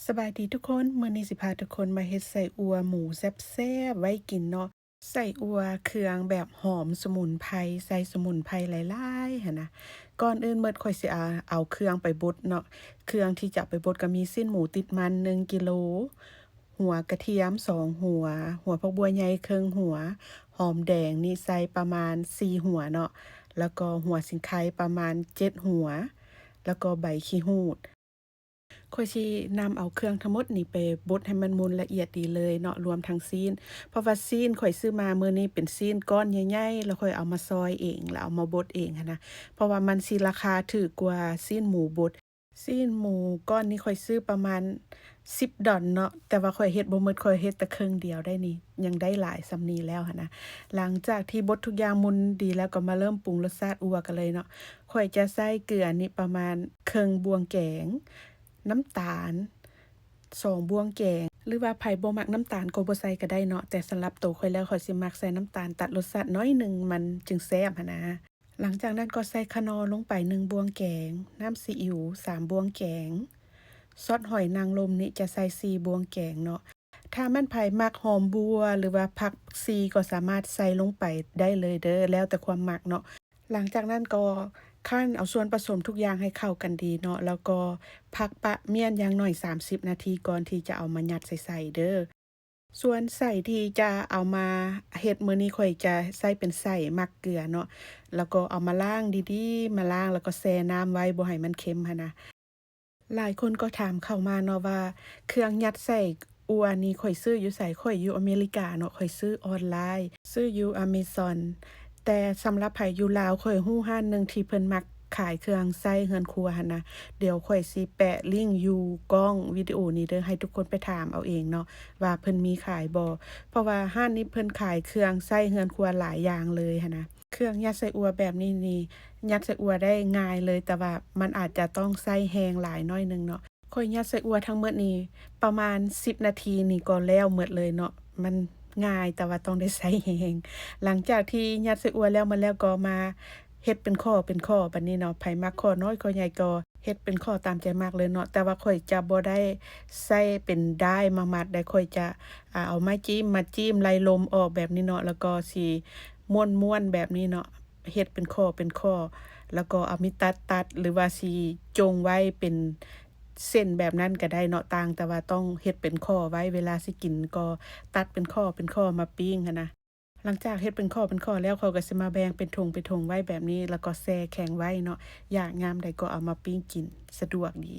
สบายดีทุกคนมื้อนี้สิพาทุกคนมาเฮ็ดไส้อั่วหมูแซ่บๆไว้กินเนาะไส้อั่วเครื่องแบบหอมสมุนไพรใส่สมุนไพรหลายๆหั้นนะก่อนอื่นเบิดข้อยสิเอาเครื่องไปบดเนาะเครื่องที่จะไปบดก็มีสิ้นหมูติดมัน1กิโลหัวกระเทียม2หัวหัวผักบัวใหญ่ครึ่งหัวหอมแดงนี่ใส่ประมาณ4หัวเนาะแล้วก็หัวสิงไคประมาณ7หัวแล้วก็ใบขี้หูด ข้อยสินำเอาเครื่องทั้งหมดนี่ไปบดให้มันมุนละเอียดดีเลยเนาะรวมทั้งซีนเพราะว่าซีนข้อยซื้อมามื้อนี้เป็นซีนก้อนใหญ่ๆแล้วข้อยเอามาซอยเองแล้วเอามาบดเองหั้นนะเพราะว่ามันสิราคาถูกกว่าซีนหมูบดซีนหมูก้อนนี้ข้อยซื้อประมาณ$10เนาะแต่ว่าข้อยเฮ็ดบ่หมดข้อยเฮ็ดแต่ครึ่งเดียวได้นี่ยังได้หลายส่ำนี้แล้วหั้นนะหลังจากที่บดทุกอย่างมุนดีแล้วก็มาเริ่มปรุงรสชาติอั่วกันเลยเนาะข้อยจะใส่เกลือนี่ประมาณครึ่งบวงแกง น้ำตาล2บวงแกงหรือว่าไผบ่มักน้ำตาลก็บ่ใส่ก็ได้เนาะแต่สำหรับตัวข้อยแล้วข้อยสิมักใส่น้ำตาลตัดรสชาติน้อยหนึ่งมันจึงแซ่บหั้นนะหลังจากนั้นก็ใส่คะนอร์ลงไป1บวงแกงน้ำซีอิ๊ว3บวงแกงซอสหอยนางรมนี่จะใส่4บวงแกงเนาะถ้ามันไผมักหอมบัวหรือว่าผักชีก็สามารถใส่ลงไปได้เลยเด้อแล้วแต่ความมักเนาะ หลังจากนั้นก็คั่นเอาส่วนผสมทุกอย่างให้เข้ากันดีเนาะแล้วก็พักปะเมี่ยนอย่างน้อย30นาทีก่อนที่จะเอามายัดใส่เด้อส่วนไส้ที่จะเอามาเฮ็ดมื้อนี้ข้อยจะใส่เป็นไส้มักเกลือเนาะแล้วก็เอามาล้างดีๆมาล้างแล้วก็แช่น้ำไว้บ่ให้มันเค็มหั้นนะหลายคนก็ถามเข้ามาเนาะว่าเครื่องยัดไส้อั่วนี่ข้อยซื้ออยู่ไสข้อยอยู่อเมริกาเนาะข้อยซื้อออนไลน์ซื้ออยู่ Amazon แต่สำหรับไผอยู่ลาวข้อยฮู้ร้านหนึ่งที่เพิ่นมักขายเครื่องใช้เรือนครัวหั้นนะเดี๋ยวข้อยสิแปะลิงก์อยู่กล้องวิดีโอนี้เด้อให้ทุกคนไปถามเอาเองเนาะว่าเพิ่นมีขายบ่เพราะว่าร้านนี้เพิ่นขายเครื่องใช้เรือนครัวหลายอย่างเลยหั้นนะเครื่องยัดไส้อั่วแบบนี้นี่ยัดไส้อั่วได้ง่ายเลยแต่ว่ามันอาจจะต้องใช้แรงหลายหน่อยหนึ่งเนาะข้อยยัดไส้อั่วทั้งหมดนี่ประมาณ10นาทีนี่ก็แล้วหมดเลยเนาะมันง่ายแต่ว่าต้องได้ใช้แรง หลังจากที่ยัดไส้อั่วแล้วมาแล้วก็มาเฮ็ดเป็นข้อเป็นข้อบัดนี้เนาะไผมักข้อน้อยข้อใหญ่ก็เฮ็ดเป็นข้อตามใจมักเลยเนาะแต่ว่าข้อยจะบ่ได้ใส่เป็นด้ายมามัดได้ข้อยจะเอาไม้จิ้มมาจิ้มไล่ลมออกแบบนี้เนาะแล้วก็สิม้วนๆแบบนี้เนาะเฮ็ดเป็นข้อเป็นข้อแล้วก็เอามีดตัดๆหรือว่าสิจงไว้เป็นเส้นแบบนั้นก็ได้เนาะต่างแต่ว่าต้องเฮ็ดเป็นข้อไว้เวลาสิกินก็ตัดเป็นข้อเป็นข้อมาปิ้งหั้นนะ หลังจากเฮ็ดเป็นข้อเป็นข้อแล้วเขาก็สิมาแบ่งเป็นถุงๆไว้แบบนี้แล้วก็แช่แข็งไว้เนาะอยากยามใดก็เอามาปิ้งกินสะดวกดี